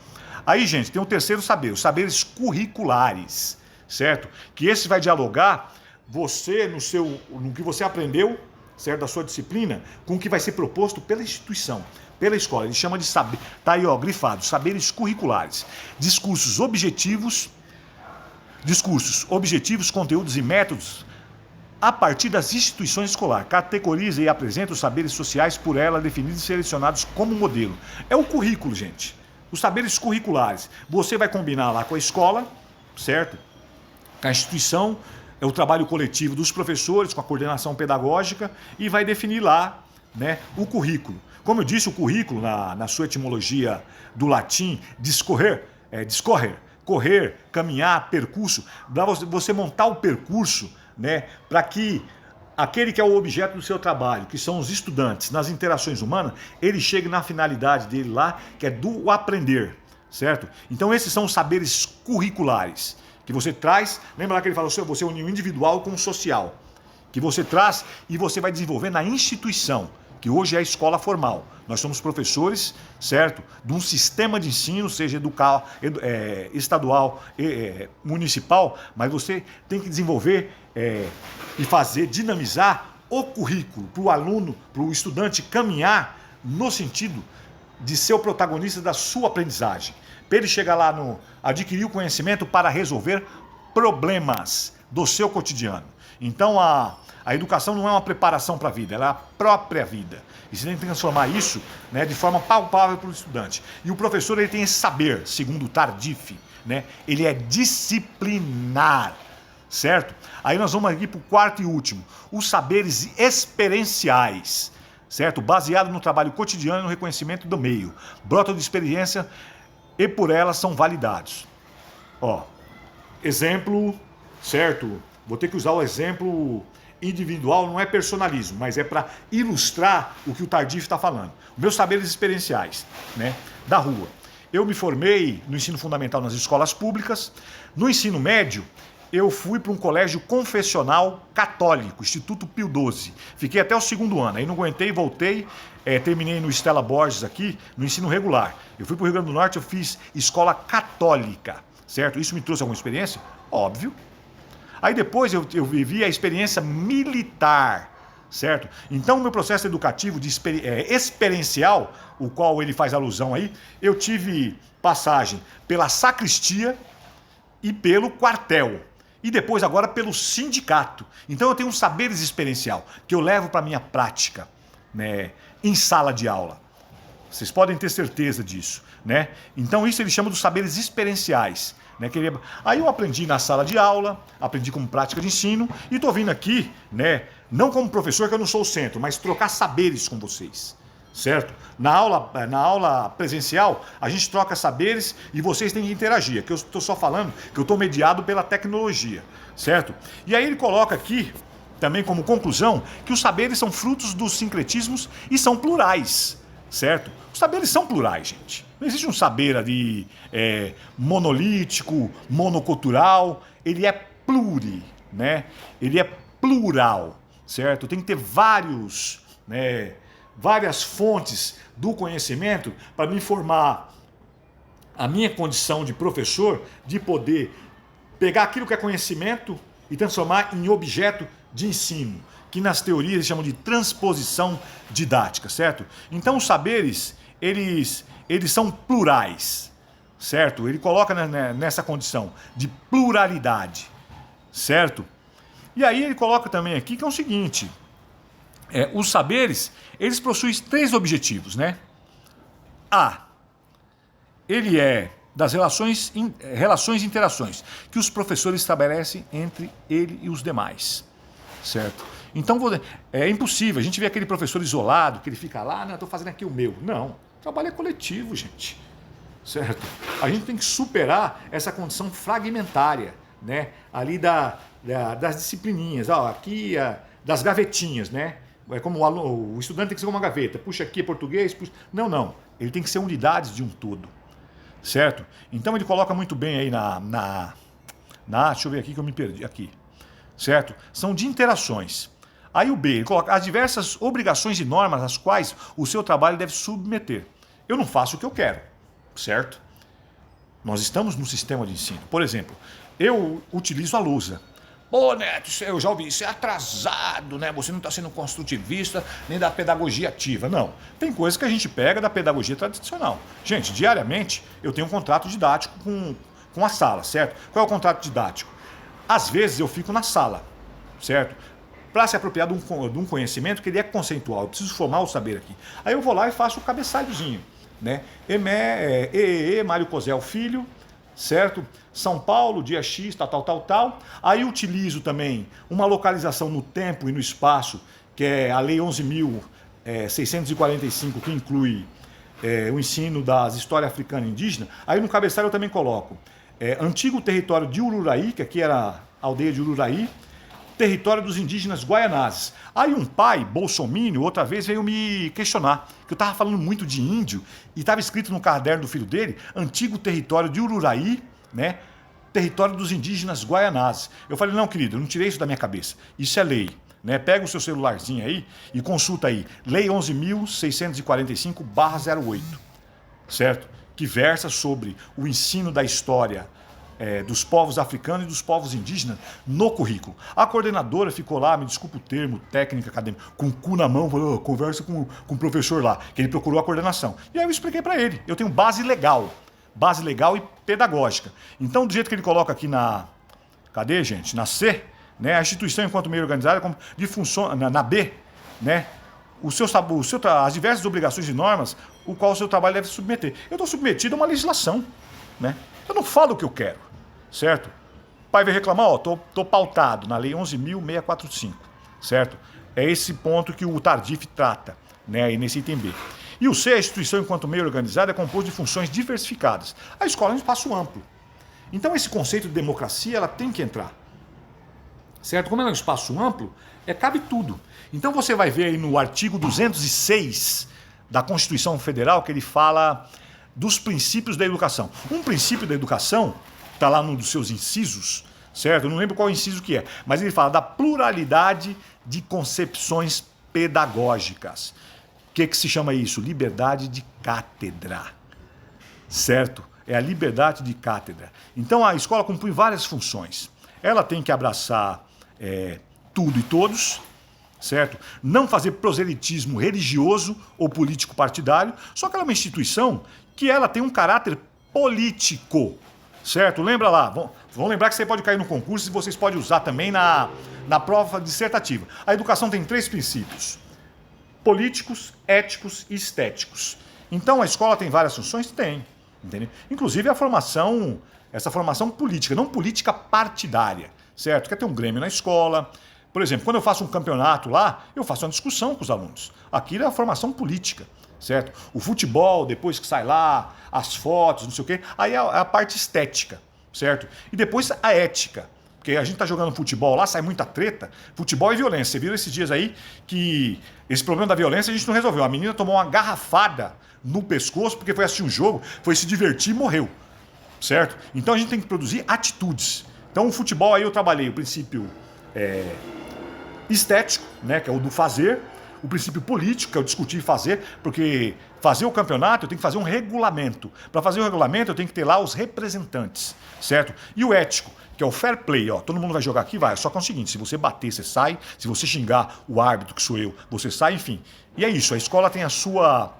Aí, gente, tem o terceiro saber, os saberes curriculares, certo? Que esse vai dialogar você no que você aprendeu, certo, da sua disciplina, com o que vai ser proposto pela instituição, pela escola. Ele chama de saber, tá aí ó, grifado, saberes curriculares. Discursos objetivos, conteúdos e métodos a partir das instituições escolares. Categoriza e apresenta os saberes sociais por ela definidos e selecionados como modelo. É o currículo, gente. Os saberes curriculares. Você vai combinar lá com a escola, certo? Com a instituição, é o trabalho coletivo dos professores, com a coordenação pedagógica, e vai definir lá, né, o currículo. Como eu disse, o currículo, na sua etimologia do latim, discorrer, correr, caminhar, percurso, para você montar o percurso, né, para que aquele que é o objeto do seu trabalho, que são os estudantes, nas interações humanas, ele chegue na finalidade dele lá, que é do aprender, certo? Então esses são os saberes curriculares que você traz. Lembra lá que ele falou, você une o individual com o social, que você traz e você vai desenvolver na instituição, que hoje é a escola formal. Nós somos professores, certo? De um sistema de ensino, seja estadual, municipal, mas você tem que desenvolver e fazer, dinamizar o currículo para o aluno, para o estudante caminhar no sentido de ser o protagonista da sua aprendizagem. Para ele chegar lá adquirir o conhecimento para resolver problemas do seu cotidiano. Então a A educação não é uma preparação para a vida, ela é a própria vida. E você tem que transformar isso, né, de forma palpável para o estudante. E o professor ele tem esse saber, segundo o Tardif, né, ele é disciplinar, certo? Aí nós vamos aqui para o quarto e último, os saberes experienciais, certo? Baseado no trabalho cotidiano e no reconhecimento do meio. Brotam de experiência e por elas são validados. Ó, exemplo, certo? Vou ter que usar o exemplo individual, não é personalismo, mas é para ilustrar o que o Tardif está falando. Meus saberes experienciais, né, da rua. Eu me formei no ensino fundamental nas escolas públicas. No ensino médio, eu fui para um colégio confessional católico, Instituto Pio XII. Fiquei até o 2º ano, aí não aguentei, voltei, terminei no Stella Borges aqui, no ensino regular. Eu fui para o Rio Grande do Norte, eu fiz escola católica, certo? Isso me trouxe alguma experiência? Óbvio. Aí depois eu vivi a experiência militar, certo? Então o meu processo educativo de experiencial, o qual ele faz alusão aí, eu tive passagem pela sacristia e pelo quartel. E depois agora pelo sindicato. Então eu tenho um saberes experiencial que eu levo para a minha prática, né, em sala de aula. Vocês podem ter certeza disso, né? Então isso ele chama dos saberes experienciais, né? Aí eu aprendi na sala de aula, aprendi como prática de ensino e estou vindo aqui, né? Não como professor, que eu não sou o centro, mas trocar saberes com vocês, certo? Na aula presencial, a gente troca saberes e vocês têm que interagir. Aqui eu estou só falando que eu estou mediado pela tecnologia, certo? E aí ele coloca aqui, também como conclusão, que os saberes são frutos dos sincretismos e são plurais, certo? Os saberes são plurais, gente. Não existe um saber ali monolítico, monocultural. Ele é pluri, né? Ele é plural, certo? Tem que ter vários, né, várias fontes do conhecimento para me formar a minha condição de professor, de poder pegar aquilo que é conhecimento e transformar em objeto de ensino, que nas teorias eles chamam de transposição didática, certo? Então os saberes, eles são plurais, certo? Ele coloca nessa condição de pluralidade, certo? E aí ele coloca também aqui que é o seguinte, os saberes, eles possuem 3 objetivos, né? Ele é das relações e interações que os professores estabelecem entre ele e os demais, certo? Então é impossível, a gente vê aquele professor isolado, que ele fica lá, não, estou fazendo aqui o meu. Não, trabalho é coletivo, gente, certo? A gente tem que superar essa condição fragmentária, né? Ali das disciplininhas, aqui das gavetinhas, né? É como o estudante tem que ser uma gaveta, puxa aqui é português, puxa... Não, ele tem que ser unidades de um todo, certo? Então ele coloca muito bem aí deixa eu ver aqui que eu me perdi, aqui, certo? São de interações. Aí o B, ele coloca as diversas obrigações e normas às quais o seu trabalho deve submeter. Eu não faço o que eu quero, certo? Nós estamos no sistema de ensino. Por exemplo, eu utilizo a lousa. Pô, Neto, eu já ouvi, isso é atrasado, né? Você não está sendo construtivista nem da pedagogia ativa. Não, tem coisas que a gente pega da pedagogia tradicional. Gente, diariamente eu tenho um contrato didático com a sala, certo? Qual é o contrato didático? Às vezes eu fico na sala, certo? Para se apropriar de um conhecimento que ele é conceitual. Eu preciso formar o saber aqui. Aí eu vou lá e faço o cabeçalhozinho, né? Mário Cosel Filho, certo? São Paulo, dia X, tal. Aí utilizo também uma localização no tempo e no espaço, que é a Lei 11.645, que inclui o ensino das histórias africanas e indígenas. Aí no cabeçalho eu também coloco antigo território de Ururaí, que aqui era a aldeia de Ururaí, território dos indígenas guaianazes. Aí um pai, bolsominion, outra vez veio me questionar, que eu estava falando muito de índio, e estava escrito no caderno do filho dele, antigo território de Ururaí, né? Território dos indígenas guaianazes. Eu falei, não, querido, eu não tirei isso da minha cabeça. Isso é lei, né? Pega o seu celularzinho aí e consulta aí, Lei 11.645/08, certo? Que versa sobre o ensino da história dos povos africanos e dos povos indígenas no currículo. A coordenadora ficou lá, me desculpa o termo, técnica acadêmica, com o cu na mão, falou, conversa com o professor lá, que ele procurou a coordenação. E aí eu expliquei para ele, eu tenho base legal e pedagógica. Então, do jeito que ele coloca aqui cadê, gente? Na C, né? A instituição, enquanto meio organizado, de função, na B, né? As diversas obrigações e normas o qual o seu trabalho deve se submeter. Eu estou submetido a uma legislação, né? Eu não falo o que eu quero, certo? O pai vai reclamar, ó, tô pautado na Lei 11.645, certo? É esse ponto que o Tardif trata, né, aí nesse item B. E o C, a instituição enquanto meio organizado, é composto de funções diversificadas. A escola é um espaço amplo. Então esse conceito de democracia, ela tem que entrar, certo? Como ela é um espaço amplo, cabe tudo. Então você vai ver aí no artigo 206 da Constituição Federal que ele fala dos princípios da educação. Um princípio da educação, está lá num dos seus incisos, certo? Eu não lembro qual inciso que é, mas ele fala da pluralidade de concepções pedagógicas. O que se chama isso? Liberdade de cátedra, certo? É a liberdade de cátedra. Então a escola cumpre várias funções. Ela tem que abraçar tudo e todos, certo? Não fazer proselitismo religioso ou político partidário, só que ela é uma instituição que ela tem um caráter político, certo? Lembra lá, vão lembrar que você pode cair no concurso e vocês podem usar também na prova dissertativa. A educação tem 3 princípios: políticos, éticos e estéticos. Então a escola tem várias funções? Tem, entendeu? Inclusive essa formação política, não política partidária, certo? Quer ter um grêmio na escola. Por exemplo, quando eu faço um campeonato lá, eu faço uma discussão com os alunos. Aquilo é a formação política, certo? O futebol, depois que sai lá, as fotos, não sei o quê, aí é a parte estética, certo? E depois a ética. Porque a gente tá jogando futebol lá, sai muita treta. Futebol e violência. Você viu esses dias aí que esse problema da violência a gente não resolveu. A menina tomou uma garrafada no pescoço porque foi assistir um jogo, foi se divertir e morreu, certo? Então a gente tem que produzir atitudes. Então o futebol aí eu trabalhei o princípio estético, né, que é o do fazer, o princípio político, que é o discutir e fazer, porque fazer o campeonato eu tenho que fazer um regulamento. Para fazer o regulamento eu tenho que ter lá os representantes, certo? E o ético, que é o fair play, ó, todo mundo vai jogar aqui, vai, só que é o seguinte, se você bater, você sai, se você xingar o árbitro, que sou eu, você sai, enfim. E é isso, a escola tem as suas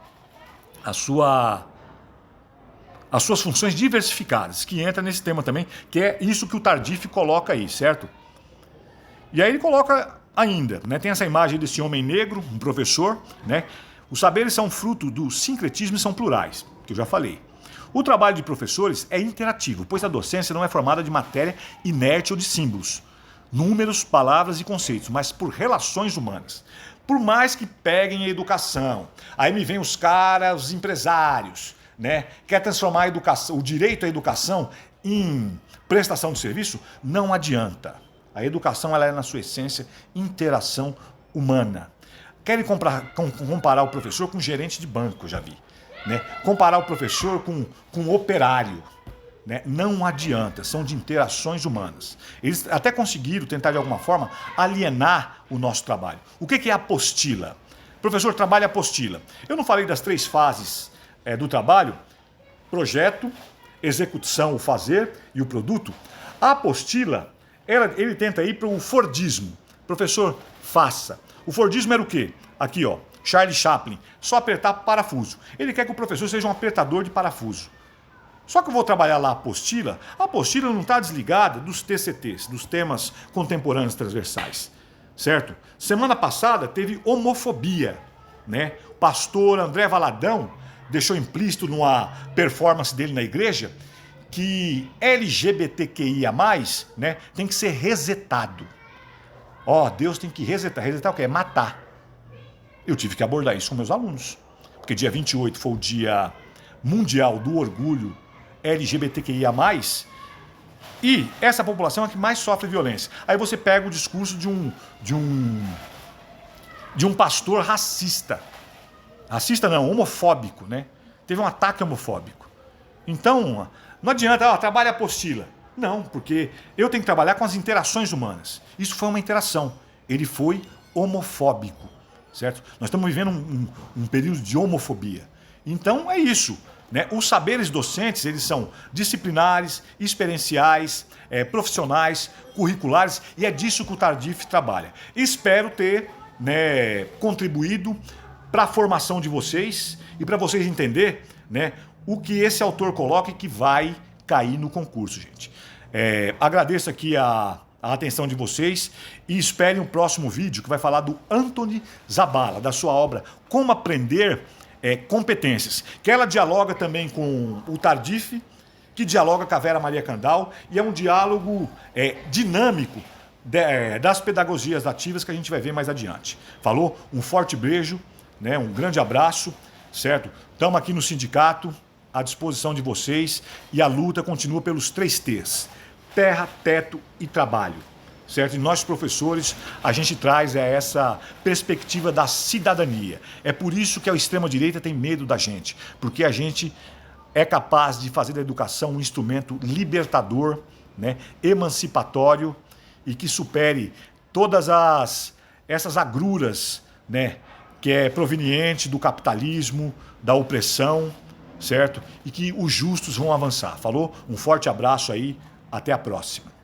funções diversificadas, que entra nesse tema também, que é isso que o Tardif coloca aí, certo? E aí ele coloca ainda, né, tem essa imagem desse homem negro, um professor, né? Os saberes são fruto do sincretismo e são plurais, que eu já falei. O trabalho de professores é interativo, pois a docência não é formada de matéria inerte ou de símbolos, números, palavras e conceitos, mas por relações humanas. Por mais que peguem a educação, aí me vem os caras, os empresários, né? Quer transformar a educação, o direito à educação em prestação de serviço? Não adianta. A educação ela é, na sua essência, interação humana. Querem comparar o professor com gerente de banco, eu já vi. Né? Comparar o professor com operário. Né? Não adianta, são de interações humanas. Eles até conseguiram tentar, de alguma forma, alienar o nosso trabalho. O que é a apostila? O professor trabalha a apostila. Eu não falei das 3 fases do trabalho? Projeto, execução, o fazer e o produto. A apostila, ele tenta ir para o Fordismo. Professor, faça. O Fordismo era o quê? Aqui, ó, Charlie Chaplin, só apertar parafuso. Ele quer que o professor seja um apertador de parafuso. Só que eu vou trabalhar lá a apostila não está desligada dos TCTs, dos temas contemporâneos transversais, certo? Semana passada teve homofobia, né? O pastor André Valadão deixou implícito numa performance dele na igreja que LGBTQIA+, né, tem que ser resetado. Ó, Deus tem que resetar. Resetar o quê? É matar. Eu tive que abordar isso com meus alunos. Porque dia 28 foi o Dia Mundial do Orgulho LGBTQIA+, e essa população é a que mais sofre violência. Aí você pega o discurso de um pastor racista. Racista não, homofóbico, né? Teve um ataque homofóbico. Então, não adianta, trabalha a apostila. Não, porque eu tenho que trabalhar com as interações humanas. Isso foi uma interação. Ele foi homofóbico, certo? Nós estamos vivendo um período de homofobia. Então, é isso. Né? Os saberes docentes, eles são disciplinares, experienciais, profissionais, curriculares, e é disso que o Tardif trabalha. Espero ter, né, contribuído para a formação de vocês e para vocês entenderem, né, o que esse autor coloca e que vai cair no concurso, gente. Agradeço aqui a a atenção de vocês e esperem o próximo vídeo que vai falar do Anthony Zabala, da sua obra Como Aprender Competências, que ela dialoga também com o Tardif, que dialoga com a Vera Maria Candal, e é um diálogo dinâmico das pedagogias ativas que a gente vai ver mais adiante. Falou? Um forte beijo, né? Um grande abraço, certo? Estamos aqui no sindicato, à disposição de vocês, e a luta continua pelos 3 T's: terra, teto e trabalho, certo? E nós, professores, a gente traz essa perspectiva da cidadania. É por isso que a extrema-direita tem medo da gente, porque a gente é capaz de fazer da educação um instrumento libertador, né, emancipatório, e que supere todas essas agruras, né, que é proveniente do capitalismo, da opressão, certo? E que os justos vão avançar. Falou? Um forte abraço aí, até a próxima.